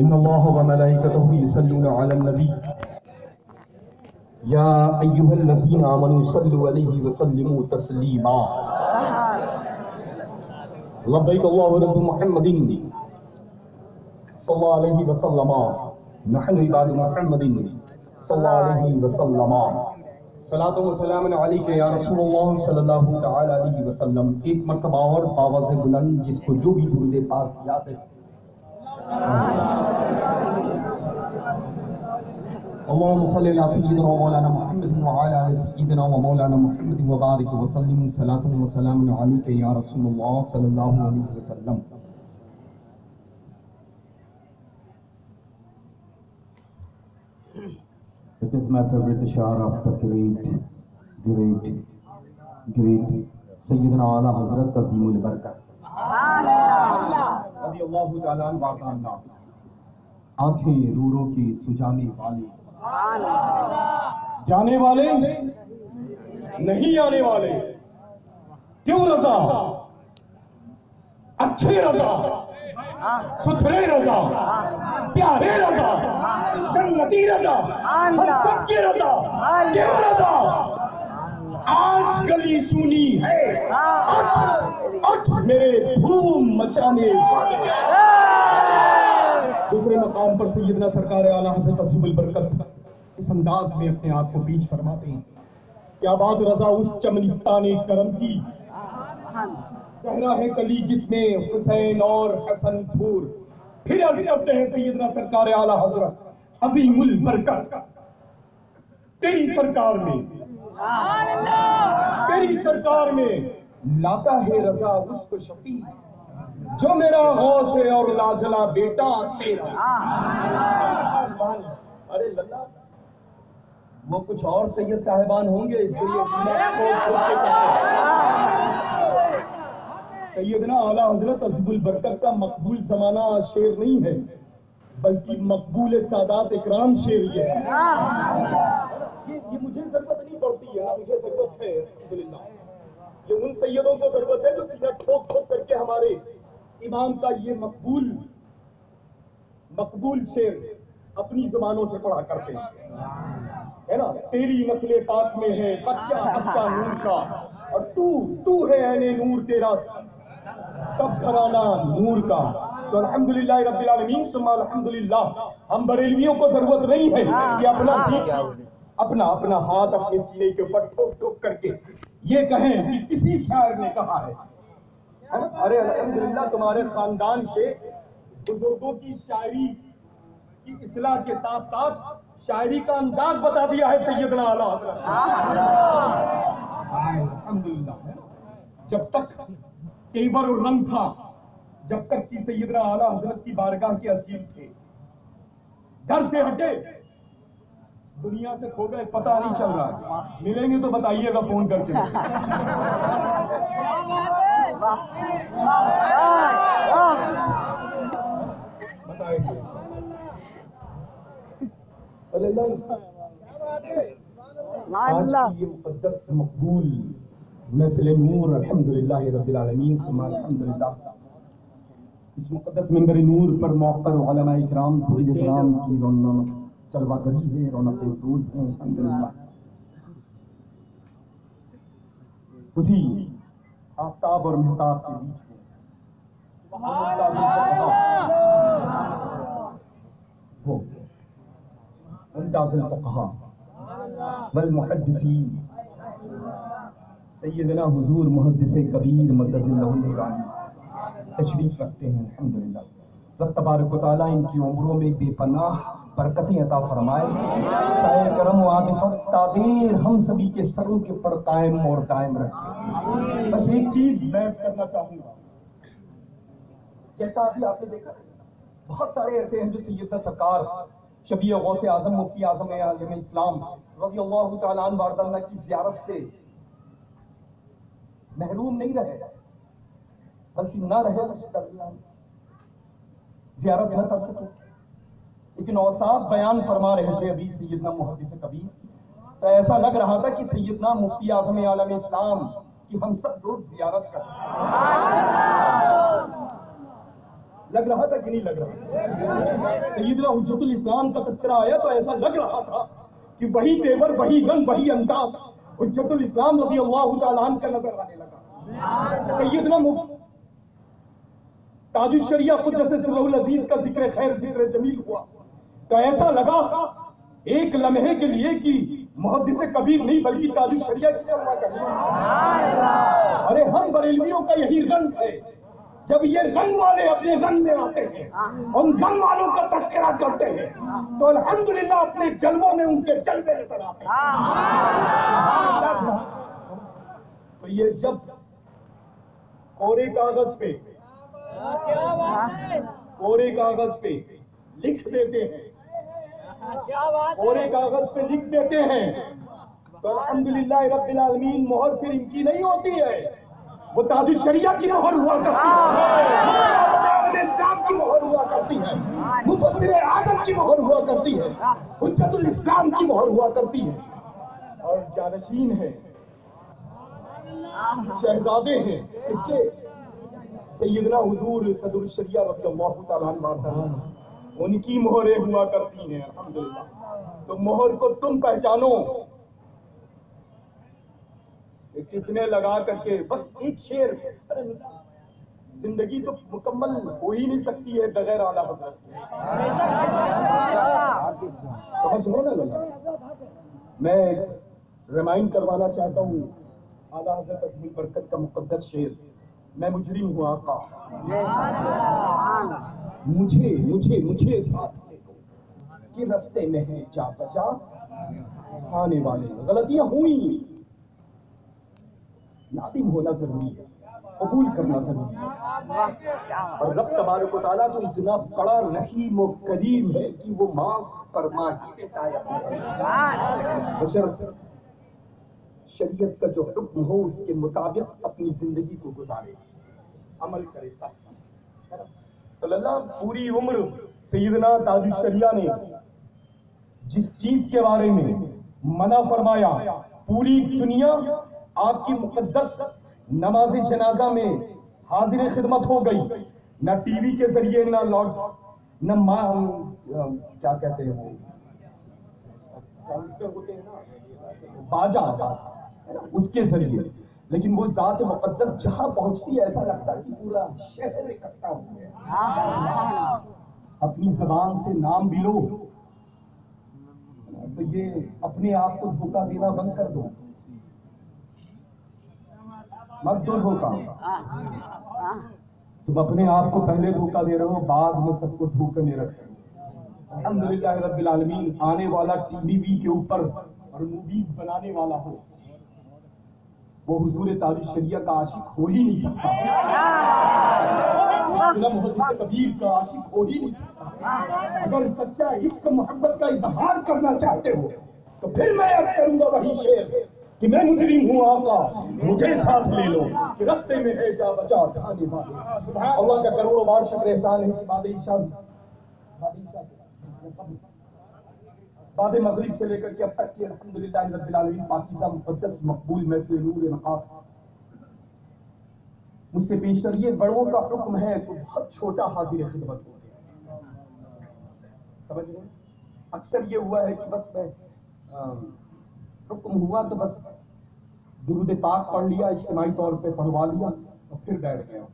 ان اللہ وملائکتہ یصلون علی النبی یا ایھا الذین آمنوا صلوا علیہ وسلموا تسلیما لبیک اللہم محمد صلی اللہ علیہ وسلم نحن عباد محمد صلی اللہ علیہ وسلم صلاۃ و سلام علیک یا رسول اللہ صلی اللہ تعالی علیہ وسلم. ایک مرتبہ اور باواز بلند جس کو جو بھی درود پاک یاد ہے. اللهم صل على سيدنا ومولانا محمد وعلى آل سيدنا ومولانا محمد وبارك وسلم صلاة وسلام عليك يا رسول الله صلى الله عليه وسلم. It is my favorite ashar of the great سیدنا اعلیٰ حضرت عظیم البرکت رضی اللہ تعالیٰ عنہ. آنکھیں رو رو کے سجانے والے جانے والے نہیں آنے والے. کیوں رضا؟ اچھے رضا، ستھرے رضا، پیارے رضا، جنتی رضا، ہم سب کی رضا. کیوں رضا؟ آج گلی سونی ہے، اٹھ میرے دھوم مچانے والے. دوسرے مقام پر سیدنا سرکار اعلیٰ حضرت عظیم البرکت اس انداز میں اپنے آپ کو پیش فرماتے ہیں. کیا بات رضا اس چمنستان کرم کی، صحرا ہے کلی جس میں حسین اور حسن پھور. پھر عرض کرتے ہیں سیدنا سرکار اعلیٰ حضرت عظیم البرکت، تیری سرکار میں لاتا ہے رضا اس کو شفیع جو میرا غوث ہے اور لاجلا بیٹا تیرا. ارے للہ وہ کچھ اور سید صاحبان ہوں گے جو سیدنا اعلیٰ حضرت عظیم البرکت کا مقبول زمانہ شعر نہیں ہے بلکہ مقبول سادات اکرام شعر یہ ہے. یہ مجھے ضرورت نہیں پڑتی ہے، نہ مجھے ضرورت ہے الحمدللہ. یہ ان سیدوں کو ضرورت ہے جو سینہ ٹھوک ٹھوک کر کے ہمارے امام کا یہ مقبول شعر اپنی زبانوں سے پڑھا کرتے ہیں، ہے نا. تیری نسل پاک میں ہے بچہ نور کا، اور تو ہے عین نور، تیرا سب گھرانہ نور کا. تو الحمدللہ رب العالمین ثم الحمدللہ. ہم بریلویوں کو ضرورت نہیں ہے کہ اپنا ہاتھ اپنے سینے کے اوپر ٹھوک ٹھوک کر کے یہ کہیں کہ کسی شاعر نے کہا ہے. ارے الحمدللہ تمہارے خاندان کے بزرگوں کی شاعری کی اصلاح کے ساتھ ساتھ شاعری کا انداز بتا دیا ہے سیدنا اعلیٰ حضرت. الحمدللہ جب تک تیور اور رنگ تھا، جب تک کہ سیدنا اعلیٰ حضرت کی بارگاہ کے اسیر تھے، گھر سے ہٹے دنیا سے کھو گئے، پتہ نہیں چل رہا. ملیں گے تو بتائیے گا فون کر کے. بتائیں گے آج کی یہ مقدس مقبول محفل نور الحمدللہ رب العالمین ثم الحمدللہ. اس مقدس منبر نور پر موقر علماء اکرام سید اکرام کی رونق جلوہ گری ہے، رونق افروز ہے الحمدللہ. اسی آفتاب اور مہتاب کے بیچ وہ ممتاز الفقہاء والمحدثین سیدنا حضور محدث کبیر مدد اللہ العالی تشریف رکھتے ہیں الحمدللہ. رب تبارک و تعالیٰ ان کی عمروں میں بے پناہ برکتیں عطا فرمائے. سائر کرم و عاطفت تعبیر ہم سبھی کے سروں کے پر قائم اور دائم رکھے. بس ایک چیز میں کرنا چاہوں گا، جیسا ابھی آپ نے دیکھا بہت سارے ایسے ہیں جو سیدنا سرکار شبیہ غوث اعظم مفتی اعظم عالم اسلام رضی اللہ تعالیٰ عنہ وارض کی زیارت سے محروم نہیں رہے، بلکہ نہ رہے زیارت نہ کر سکے. لیکن اوصاف بیان فرما رہے تھے ابھی سیدنا محدث کبیر، تو ایسا لگ رہا تھا کہ سیدنا مفتی اعظم عالم اسلام کی ہم سب لوگ زیارت کرتے ہیں. لگ رہا تھا کہ نہیں لگ رہا؟ سیدنا حجت الاسلام کا تذکرہ آیا تو ایسا لگ رہا تھا کہ وہی تیور، وہی رنگ، وہی انداز حجت الاسلام رضی اللہ تعالیٰ عنہ کا نظر آنے لگا. سیدنا تاج الشریعہ قدس سرہ العزیز کا ذکر خیر، ذکر جمیل ہوا تو ایسا لگا ایک لمحے کے لیے کہ محدث کبیر نہیں بلکہ تاج الشریعہ کی کلمہ کرنا. ارے ہم بریلویوں کا یہی رنگ ہے، جب یہ رنگ والے اپنے رنگ میں آتے ہیں، ان رنگ والوں کا تذکرہ کرتے ہیں تو الحمدللہ اپنے جلووں میں ان کے جلوے نظر آتے ہیں. تو یہ جب کورے کاغذ پہ لکھ دیتے ہیں، کورے کاغذ پہ لکھ دیتے ہیں تو الحمدللہ رب العالمین مہر پھر ان کی نہیں ہوتی ہے، وہ تاج الشریعہ کی مہر ہوا کرتی ہے، اسلام کی مہر ہوا کرتی ہے، مفسر اعظم کی مہر ہوا کرتی ہے، حجت الاسلام کی مہر ہوا کرتی ہے. اور جانشین ہیں، شہزادے ہیں اس کے سیدنا حضور صدر الشریعہ رضی اللہ تعالیٰ عنہ، ان کی مہریں ہوا کرتی ہیں الحمدللہ. تو مہر کو تم پہچانو کس نے لگا کر کے. بس ایک شعر، زندگی تو مکمل ہو ہی نہیں سکتی ہے بغیر اعلیٰ حضرت. سمجھ رہے نا لگا؟ میں ریمائنڈ کروانا چاہتا ہوں اعلیٰ حضرت اپنی برکت کا مقدس شعر، میں مجرم ہوں آقا مجھے ساتھ لے لو کہ رستے میں ہے جا بچا آنے والے. غلطیاں ہوئی، نادم ہونا ضروری ہے، قبول کرنا ضروری ہے. اور رب تبارک و تعالیٰ تو اتنا بڑا رحیم و کریم ہے کہ وہ معاف فرما ہی دیتا ہے. بشرط شریعت کا جو حکم ہو اس کے مطابق اپنی زندگی کو گزارے، عمل کرے. تو اللہ پوری عمر سیدنا تاج الشریعہ نے جس چیز کے بارے میں منع فرمایا، پوری دنیا آپ کی مقدس نماز جنازہ میں حاضر خدمت ہو گئی. نہ ٹی وی کے ذریعے، نہ نہ کیا کہتے ہیں وہ باجا اس کے ذریعے، لیکن وہ ذات مقدس جہاں پہنچتی ہے ایسا لگتا ہے کہ پورا شہر اکٹھا ہو گیا. اپنی زبان سے نام بھی لو تو یہ اپنے آپ کو دھوکہ دینا بند کر دو، مت دو دھوکہ. تم اپنے آپ کو پہلے دھوکہ دے رہے ہو، بعد میں سب کو دھوکے میں رکھ رہے ہو. الحمدللہ رب العالمین آنے والا ٹی وی کے اوپر اور موویز بنانے والا ہو، وہ حضور تاج الشریعہ کا عاشق ہو ہی نہیں سکتا، محدث کبیر کا عاشق ہو ہی نہیں سکتا. اگر سچا عشق محبت کا اظہار کرنا چاہتے ہو تو پھر میں عرض کروں گا وہی شعر کہ میں مجرم ہوں آقا مجھے ساتھ لے لو کہ رستے میں ہے جا بچا جانے والے. اللہ کا کروڑوں بار شکر احسان ہے کہ بعد مغرب سے لے کر کے اب تک کی الحمدللہ رب العالمین پاکیزہ مقدس مقبول محفل نور نقاب مجھ سے پیشتر یہ بڑوں کا حکم ہے تو بہت چھوٹا حاضر خدمت ہو گیا. سمجھ گئے؟ اکثر یہ ہوا ہے کہ بس میں حکم ہوا تو بس درود پاک پڑھ لیا، اجتماعی طور پہ پڑھوا لیا اور پھر بیٹھ گیا.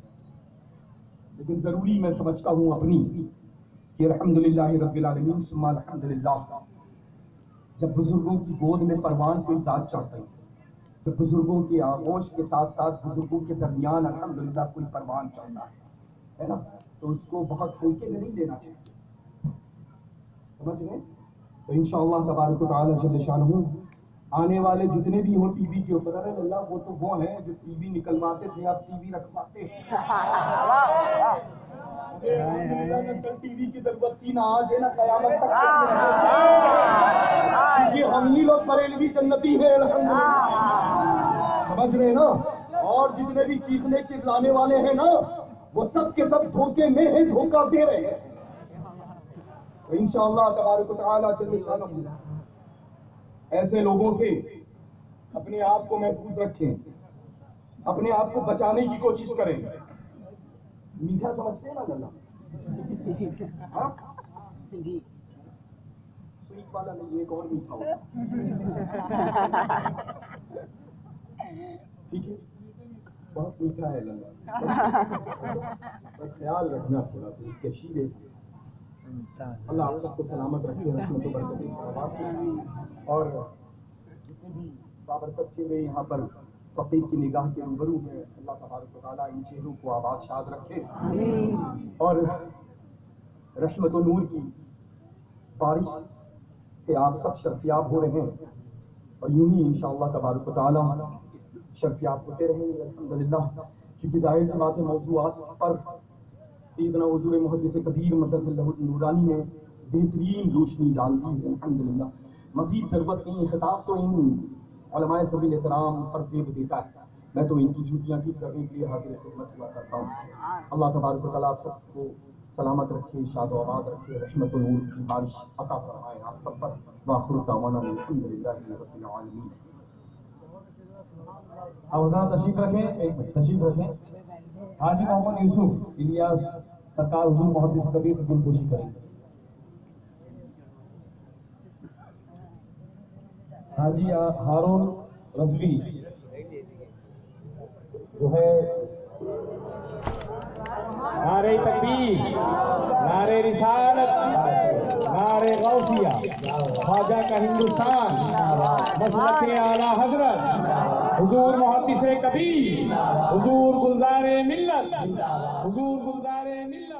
لیکن ضروری میں سمجھتا ہوں اپنی کہ الحمدللہ رب العالمین ثم الحمدللہ، جب بزرگوں کی گود میں پروان کوئی ذات چڑھتا ہے، جب بزرگوں کی آغوش کے ساتھ ساتھ بزرگوں کے درمیان الحمدللہ کوئی پروان چڑھتا ہے نا، تو اس کو بہت ہلکے میں نہیں لینا چاہیے. سمجھ گئے؟ تو انشاءاللہ تبارک و تعالی جل شانہ آنے والے جتنے بھی ہوں ٹی وی کے اوپر، ارے اللہ وہ تو وہ ہیں جو ٹی وی نکلواتے تھے اب ٹی وی رکھواتے ہیں. ٹی وی کی ضرورت تھی نہ آج ہے نہ قیامت تک. یہ ہم ہی لوگ بریلوی جنتی ہیں الحمدللہ. سمجھ رہے ہیں نا؟ اور جتنے بھی چیخنے چلانے والے ہیں نا وہ سب کے سب دھوکے میں ہیں، دھوکہ دے رہے ہیں. تو انشاءاللہ تبارک و تعالی جل شانہ ایسے لوگوں سے اپنے آپ کو محفوظ رکھیں، اپنے آپ کو بچانے کی کوشش کریں. میٹھا سمجھتے ہیں نا اللہ، ہاں سویٹ والا نہیں، ایک اور میٹھا ہوگا، ٹھیک ہے، بہت میٹھا ہے لنگا، خیال رکھنا تھوڑا سا اس کے شیرے سے۔ اللہ آپ سب کو سلامت رکھے، رحمت و برکت اور جتنے بھی بابرکت چہرے یہاں پر فقیر کی نگاہ کے روبرو ہیں، اللہ تبارک و تعالیٰ ان چہروں کو آباد شاد رکھے اور رحمت و نور کی بارش سے آپ سب شرفیاب ہو رہے ہیں اور یوں ہی انشاءاللہ تبارک و تعالیٰ شرفیاب ہوتے رہیں گے الحمدللہ، کیونکہ ظاہر سی بات ہے موضوعات پر سیدنا حضور محدث کبیر مدث اللہ نورانی نے بہترین روشنی ڈال دی ہے الحمدللہ۔ مزید ضرورت نہیں، خطاب تو ان علماء سبیل احترام پر زیب دیتا ہے، میں تو ان کی جھوٹیاں ٹھیک کرنے کے لیے حاضر خدمت ہوا کرتا ہوں۔ اللہ تبارک و تعالیٰ آپ سب کو سلامت رکھے، شاد و آباد رکھے، رحمت و نور کی بارش عطا فرمائے آپ سب پر۔ وآخر دعوانا الحمدللہ رب العالمین۔ حضرات تشریف رکھیں، ایک منٹ تشریف رکھیں۔ حاجی محمد یوسف الیاس سرکار حضور محدث کبیر کی دلگوشی کریں گے۔ حاجی ہارون رضوی جو ہے نعرہ تکبیر، نعرہ رسالت، نعرہ غوثیہ، خواجہ کا ہندوستان، مسلک اعلیٰ حضرت حضور محدث کبیر، حضور گلزار ملت، حضور گلزار ملت۔